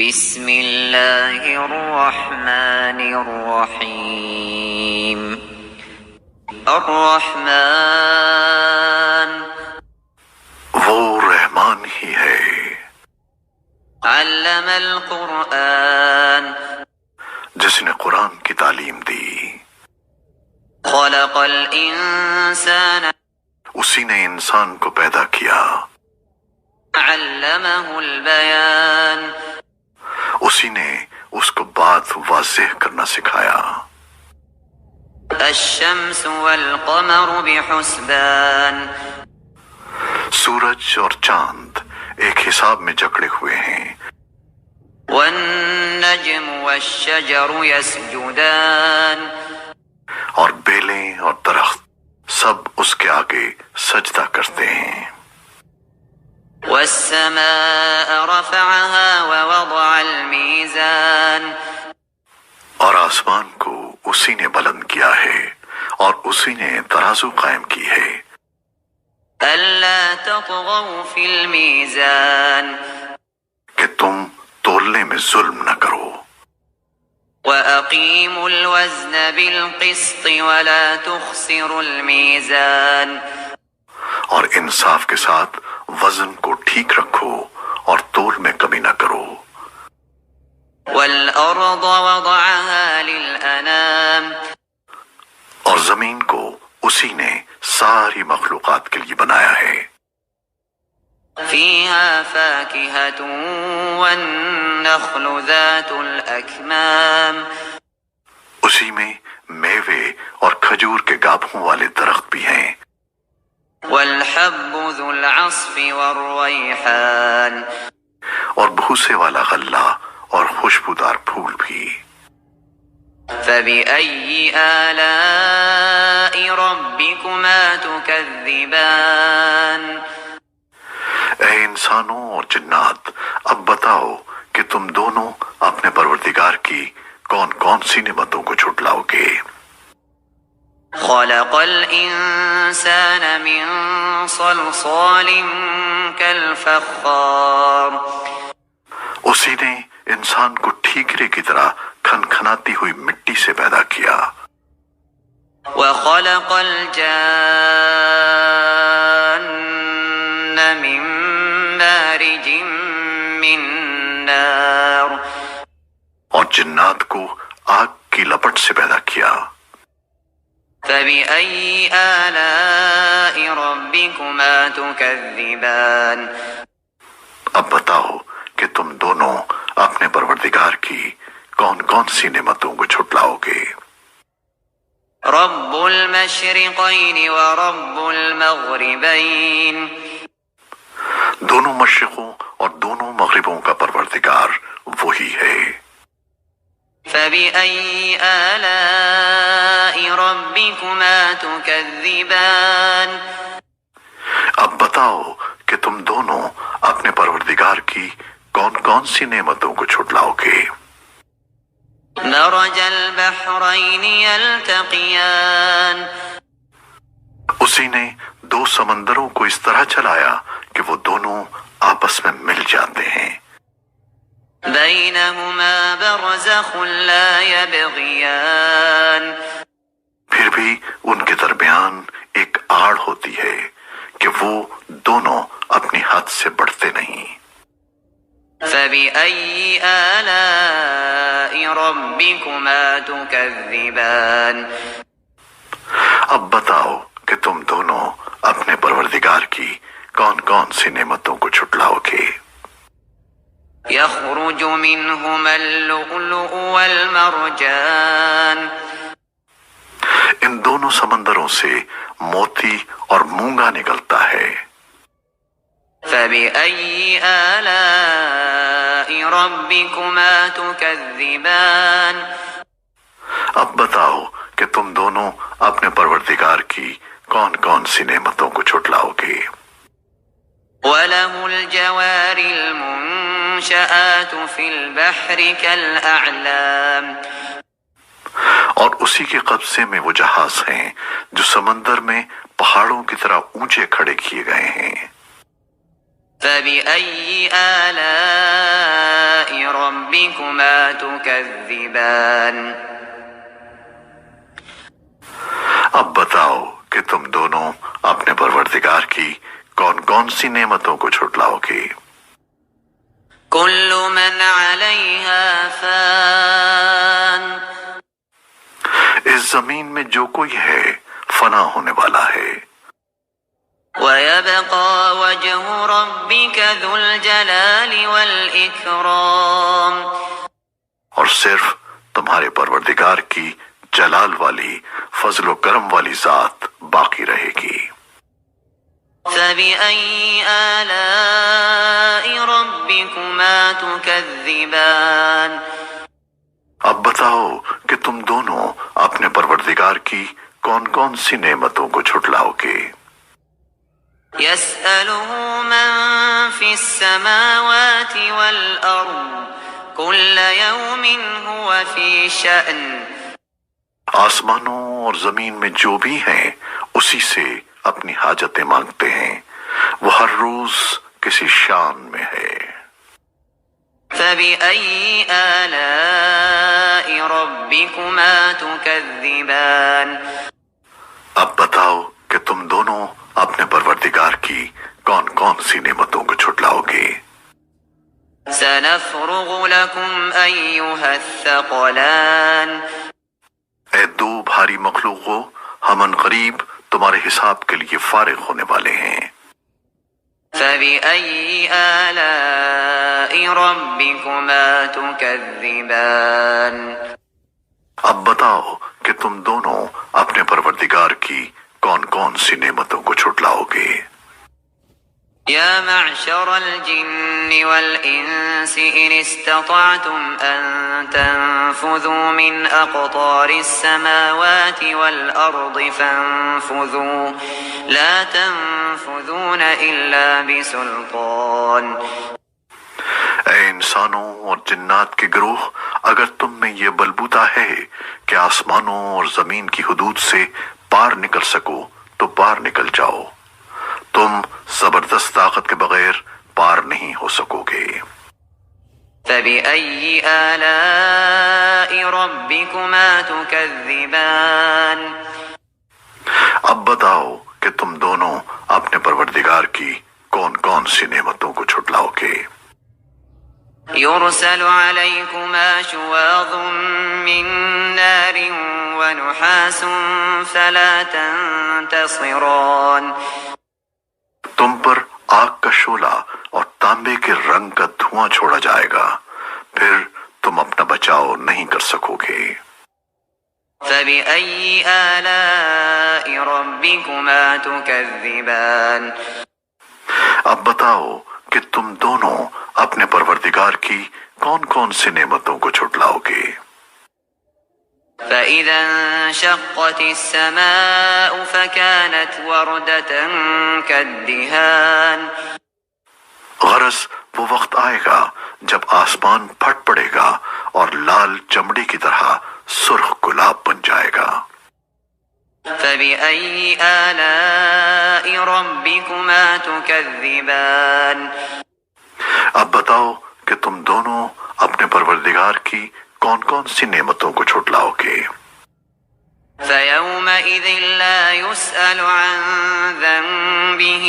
بسم اللہ الرحمن الرحیم الرحمن وہ رحمان ہی ہے، علم القرآن جس نے قرآن کی تعلیم دی، خلق الانسان اسی نے انسان کو پیدا کیا، علمہ البیان اسی نے اس کو بات واضح کرنا سکھایا۔ الشمس والقمر بحسبان سورج اور چاند ایک حساب میں جکڑے ہوئے ہیں، والنجم والشجر يسجدان اور بیلیں اور درخت سب اس کے آگے سجدہ کرتے ہیں۔ والسماء رفعها ووضع الميزان اور آسمان کو اسی نے بلند کیا ہے اور اسی نے ترازو قائم کی ہے، ألا تطغوا في الميزان کہ تم تولنے میں ظلم نہ کرو، وأقيموا الوزن بالقسط ولا تخسروا الميزان اور انصاف کے ساتھ وزن کو ٹھیک رکھو اور تول میں کمی نہ کرو۔ والأرض وضعها للأنام اور زمین کو اسی نے ساری مخلوقات کے لیے بنایا ہے، فيها فاكهة والنخل ذات الأكمام اسی میں میوے اور کھجور کے گابھوں والے درخت بھی ہیں، والحب ذو العصف والريحان اور بھوسے والا غلہ اور خوشبودار پھول بھی۔ فبأي آلاء ربكما تكذبان اے انسانوں اور جنات، اب بتاؤ کہ تم دونوں اپنے پروردگار کی کون کون سی نعمتوں کو جھٹلاؤ گے؟ خلق الإنسان من صلصال كالفخار اسی نے انسان کو ٹھیکرے کی طرح کھنکھناتی ہوئی مٹی سے پیدا کیا، وخلق الجان من مارج من نار اور جنات کو آگ کی لپٹ سے پیدا کیا۔ فبأي آلاء ربكما تكذبان اب بتاؤ کہ تم دونوں اپنے پروردگار کی کون کون سی نعمتوں کو جھٹلاؤ گے؟ رب المشرقين ورب المغربين دونوں مشرقوں اور دونوں مغربوں کا پروردگار وہی ہے۔ فبأي آلاء ربكما تكذبان اب بتاؤ کہ تم دونوں اپنے پروردگار کی کون کون سی نعمتوں کو جھٹلاؤ گے؟ مرج البحرين يلتقيان اسی نے دو سمندروں کو اس طرح چلایا کہ وہ دونوں آپس میں مل جاتے ہیں، بينهما برزخ لا يبغيان پھر بھی ان کے درمیان ایک آڑ ہوتی ہے کہ وہ دونوں اپنی حد سے بڑھتے نہیں۔ فبأي آلاء ربكما تكذبان اب بتاؤ کہ تم دونوں اپنے پروردگار کی کون کون سی نعمتوں کو جھٹلاؤ گے؟ يخرج منهما اللؤلؤ والمرجان ان دونوں سمندروں سے موتی اور مونگا نکلتا ہے۔ فبأي آلاء ربكما تكذبان اب بتاؤ کہ تم دونوں اپنے پروردگار کی کون کون سی نعمتوں کو جھٹلاؤ گے؟ وله الجوار المنشآت في البحر كالأعلام اور اسی کے قبضے میں وہ جہاز ہیں جو سمندر میں پہاڑوں کی طرح اونچے کھڑے کیے گئے ہیں۔ فبأي آلاء ربكما تكذبان اب بتاؤ کہ تم دونوں اپنے پروردگار کی کون کون سی نعمتوں کو جھٹلاؤ گے؟ كل من عليها فان اس زمین میں جو کوئی ہے فنا ہونے والا ہے، ويبقى وجه ربك ذو الجلال والإكرام اور صرف تمہارے پروردگار کی جلال والی فضل و کرم والی ذات باقی رہے گی۔ فبأي آلاء ربكما تكذبان اب بتاؤ کہ تم دونوں اپنے پروردگار کی کون کون سی نعمتوں کو جھٹلاؤ گے؟ يسأله من في السماوات والأرض كل يوم هو في شأن آسمانوں اور زمین میں جو بھی ہیں اسی سے اپنی حاجتیں مانگتے ہیں، وہ ہر روز کسی شان میں ہے۔ فبأي آلاء ربكما تكذبان اب بتاؤ کہ تم دونوں اپنے پروردگار کی کون کون سی نعمتوں کو جھٹلاؤ گے؟ سنفرغ لكم أيها الثقلان اے دو بھاری مخلوقوں، ہم عنقریب تمہارے حساب کے لیے فارغ ہونے والے ہیں۔ فبأي آلاء ربكما تكذبان اب بتاؤ کہ تم دونوں اپنے پروردگار کی کون کون سی نعمتوں کو جھٹلاؤ گے؟ يا معشر الجن والإنس إن استطعتم أن تنفذوا من أقطار السماوات والأرض فانفذوا لا تنفذون إلا بسلطان اے انسانوں اور جنات کے گروہ، اگر تم میں یہ بلبوتا ہے کہ آسمانوں اور زمین کی حدود سے پار نکل سکو تو پار نکل جاؤ، تم زبردست طاقت کے بغیر پار نہیں ہو سکو گے۔ فبأي آلاء ربكما تكذبان اب بتاؤ کہ تم دونوں اپنے پروردگار کی کون کون سی نعمتوں کو جھٹلاؤ گے؟ يرسل عليكما شواظ من نار ونحاس فلا تنتصران تم پر آگ کا شعلہ اور تانبے کے رنگ کا دھواں چھوڑا جائے گا، پھر تم اپنا بچاؤ نہیں کر سکو گے۔ فبأي آلاء ربكما تكذبان اب بتاؤ کہ تم دونوں اپنے پروردگار کی کون کون سی نعمتوں کو جھٹلاؤ گے؟ فإذا انشقت السماء فكانت وردة كالدهان غرض وہ وقت آئے گا جب آسمان پھٹ پڑے گا اور لال چمڑی کی طرح سرخ گلاب بن جائے گا۔ فبأي آلاء ربكما تكذبان اب بتاؤ کہ تم دونوں اپنے پروردگار کی کون کون سی نعمتوں کو جھٹلاؤ گے؟ فيومئذ لا يسأل عن ذنبه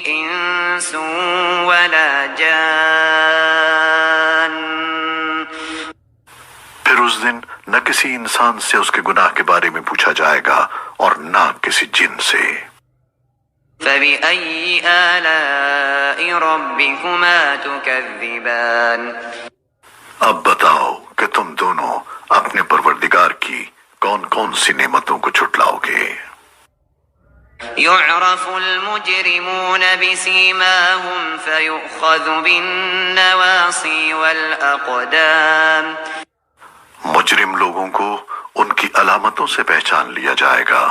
إنس ولا جان پھر اس دن نہ کسی انسان سے اس کے گناہ کے بارے میں پوچھا جائے گا اور نہ کسی جن سے۔ فبأي آلاء ربكما تكذبان اب بتاؤ کہ تم دونوں اپنے پروردگار کی کون کون سی نعمتوں کو جھٹلاؤ گے؟ يعرف المجرمون بسيماهم فيؤخذ بالنواصي والأقدام مجرم لوگوں کو ان کی علامتوں سے پہچان لیا جائے گا،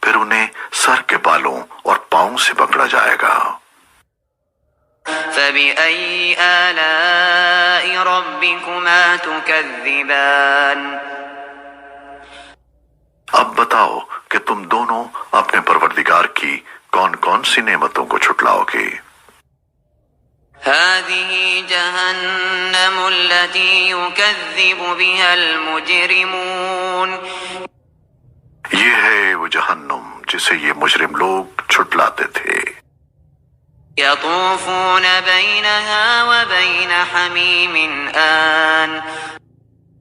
پھر انہیں سر کے بالوں اور پاؤں سے پکڑا جائے گا۔ فبأي آلاء ربكما تكذبان اب بتاؤ کہ تم دونوں اپنے پروردگار کی کون کون سی نعمتوں کو جھٹلاؤ گے؟ هذه جهنم التي يكذب بها المجرمون یہ ہے وہ جہنم جسے یہ مجرم لوگ چھٹلاتے تھے. يطوفون بينها وبين حميم آن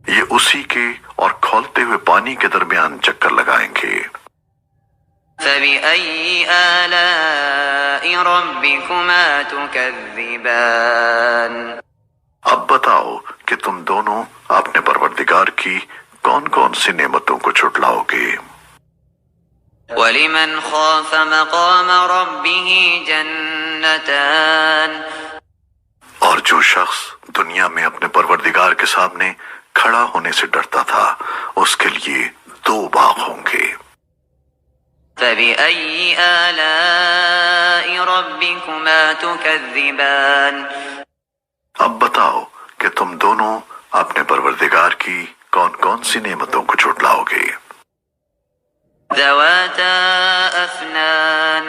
یہ اسی کے اور کھولتے ہوئے پانی کے درمیان چکر لگائیں گے. فبأي آلاء ربكما تكذبان اب بتاؤ کہ تم دونوں اپنے پروردگار کی کون کون سی نعمتوں کو چھٹلاؤ گے. ولمن خاف مقام ربه جنتان اور جو شخص دنیا میں اپنے پروردگار کے سامنے کھڑا ہونے سے ڈرتا تھا اس کے لیے 2 باغ ہوں گے. فبأي آلاء ربكما تكذبان اب بتاؤ کہ تم دونوں اپنے پروردگار کی کون کون سی نعمتوں کو چھٹلاؤ گے. ذواتا أفنان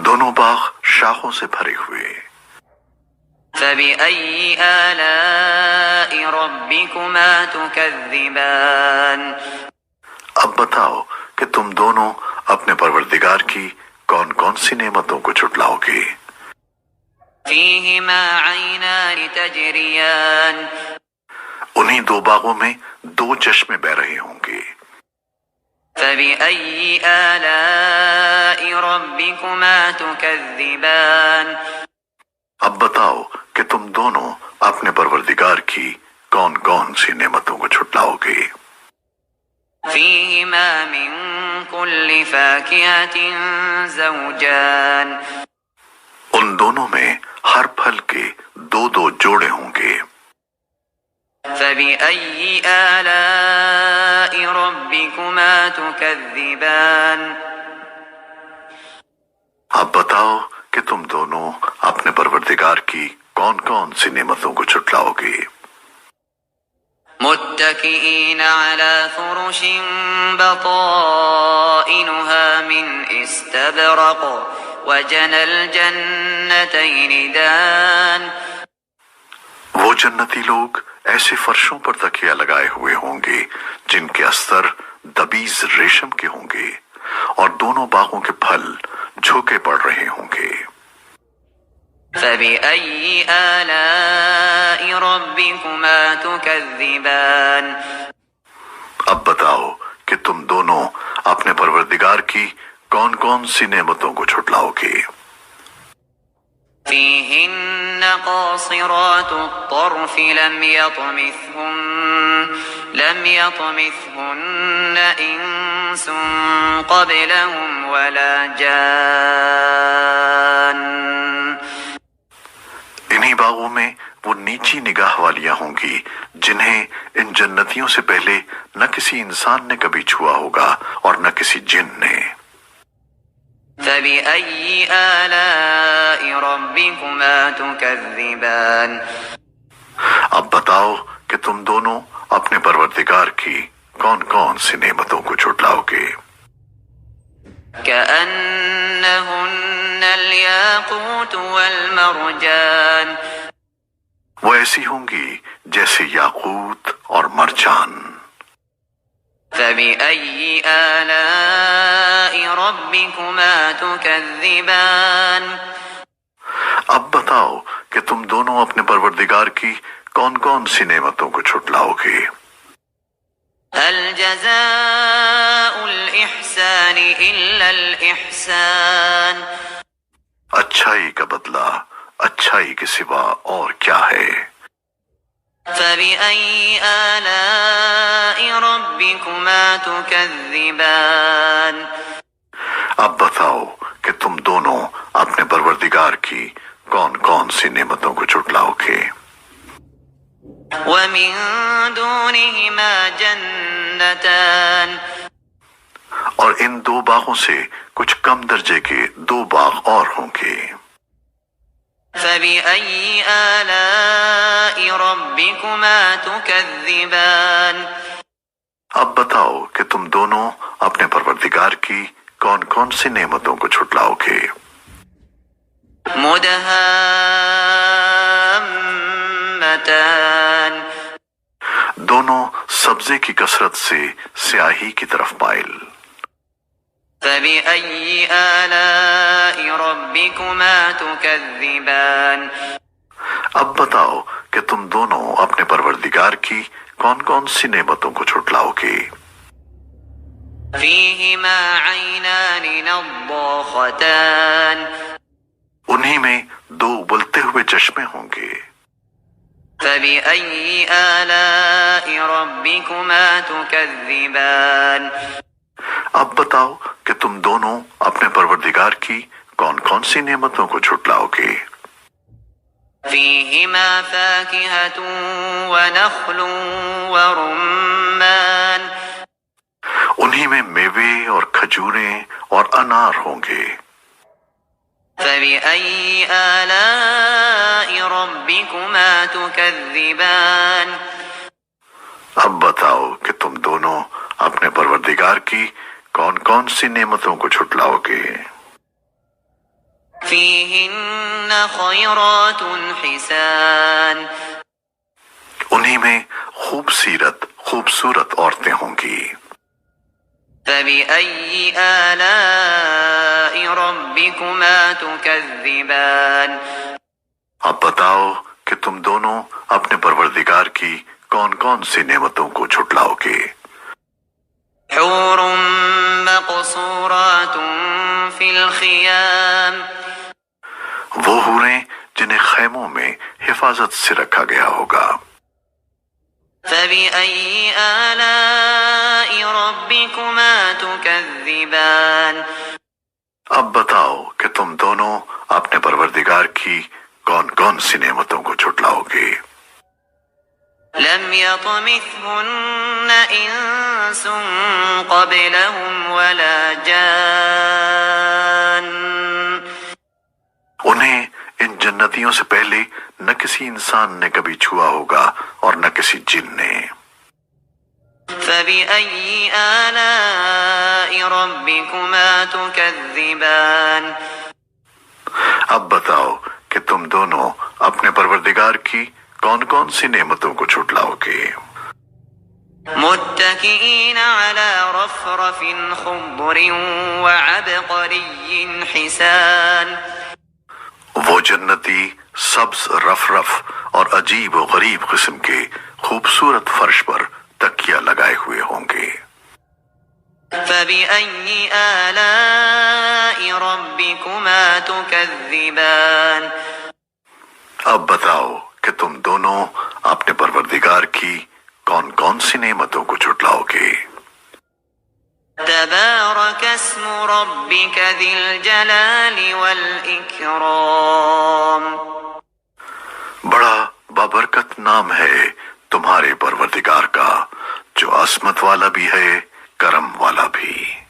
دونوں باغ شاخوں سے بھرے ہوئے. فبأي آلاء ربكما تكذبان اب بتاؤ کہ تم دونوں اپنے پروردگار کی کون کون سی نعمتوں کو چھٹلاؤ گے. فيهما عينان تجريان انہی 2 باغوں میں 2 چشمے بہ رہے ہوں گے. فبأي آلاء ربكما تكذبان اب بتاؤ کہ تم دونوں اپنے پروردگار کی کون کون سی نعمتوں کو چھٹلاؤ گے. فيهما من كل فاكهة زوجان ان دونوں میں ہر پھل کے 2 جوڑے ہوں گے. فبأي آلاء ربكما تكذبان اب بتاؤ کہ تم دونوں اپنے پروردگار کی کون کون سی نعمتوں کو چھٹلاؤ گے. متكئين على فرش بطائنها من استبرق وجنى الجنتين دان وہ جنتی لوگ ایسے فرشوں پر تکیہ لگائے ہوئے ہوں گے جن کے استر دبیز ریشم کے ہوں گے اور دونوں باغوں کے پھل جھوکے پڑ رہے ہوں گے. فبأي آلاء ربكما تكذبان اب بتاؤ کہ تم دونوں اپنے پروردگار کی کون کون سی نعمتوں کو چھٹلاؤ گے. فيهن قاصرات الطرف لم يطمثهن إنس قبلهم ولا جان انہی باغوں میں وہ نیچی نگاہ والیاں ہوں گی جنہیں ان جنتیوں سے پہلے نہ کسی انسان نے کبھی چھوا ہوگا اور نہ کسی جن نے. فبأي آلاء ربكما تكذبان اب بتاؤ کہ تم دونوں اپنے پروردگار کی کون کون سی نعمتوں کو چھٹلاؤ گے. كأنهن الياقوت والمرجان وہ ایسی ہوں گی جیسے یاقوت اور مرجان. فبأي آلاء ربكما تكذبان اب بتاؤ کہ تم دونوں اپنے پروردگار کی کون کون سی نعمتوں کو چھٹلاؤ گے. هل جزاء الإحسان إلا الإحسان اچھائی کا بدلہ اچھائی کے سوا اور کیا ہے. فبأي آلاء ربكما تكذبان اب بتاؤ کہ تم دونوں اپنے پروردگار کی کون کون سی نعمتوں کو چھٹلاؤ گے. ومن دونهما جنتان اور ان 2 باغوں سے کچھ کم درجے کے 2 باغ اور ہوں گے. فبأي آلاء ربكما تكذبان اب بتاؤ کہ تم دونوں اپنے پروردگار کی کون کون سی نعمتوں کو چھٹلاؤ گے. مدهامتان دونوں سبزے کی کثرت سے سیاہی کی طرف مائل۔ فبأي آلاء ربكما تكذبان اب بتاؤ کہ تم دونوں اپنے پروردگار کی کون کون سی نعمتوں کو جھٹلاؤ گے؟ فيهما عينان نضاختان انہی میں دو ابلتے ہوئے چشمے ہوں گے۔ فبأي آلاء ربكما تكذبان اب بتاؤ کہ تم دونوں اپنے پروردگار کی کون کون سی نعمتوں کو جھٹلاؤ گے؟ فيهما فاكهة ونخل ورمان انہی میں میوے اور کھجوریں اور انار ہوں گے۔ فبأي آلاء ربكما تكذبان اب بتاؤ کہ تم دونوں اپنے پروردگار کی کون کون سی نعمتوں کو جھٹلاؤ گے؟ فيهن خيرات حسان انہی میں خوبصورت عورتیں ہوں گی۔ فبأي آلاء ربكما تكذبان اب بتاؤ کہ تم دونوں اپنے پروردگار کی کون کون سی نعمتوں کو جھٹلاؤ گے؟ حور مقصورات في الخيام وہ حوریں جنہیں خیموں میں حفاظت سے رکھا گیا ہوگا۔ فبأي آلاء ربكما تكذبان اب بتاؤ کہ تم دونوں اپنے پروردگار کی کون کون سی نعمتوں کو جھٹلاؤ گے؟ لم يطمثهن إنس قبلهم ولا جان انہیں ان جنتیوں سے پہلے نہ کسی انسان نے کبھی چھوا ہوگا اور نہ کسی جن نے۔ فبأي آلاء ربكما تكذبان اب بتاؤ کہ تم دونوں اپنے پروردگار کی کون کون سی نعمتوں کو جھٹلاؤ گے؟ متكئين على رفرف خضر وعبقري حسان وہ جنتی سبز رف اور عجیب و غریب قسم کے خوبصورت فرش پر تکیہ لگائے ہوئے ہوں گے۔ فبأي آلاء ربكما تكذبان اب بتاؤ کہ تم دونوں اپنے پروردگار کی کون کون سی نعمتوں کو جھٹلاؤ گے؟ تبارك اسم ربك ذي الجلال والإكرام بڑا بابرکت نام ہے تمہارے پروردگار کا جو عظمت والا بھی ہے کرم والا بھی۔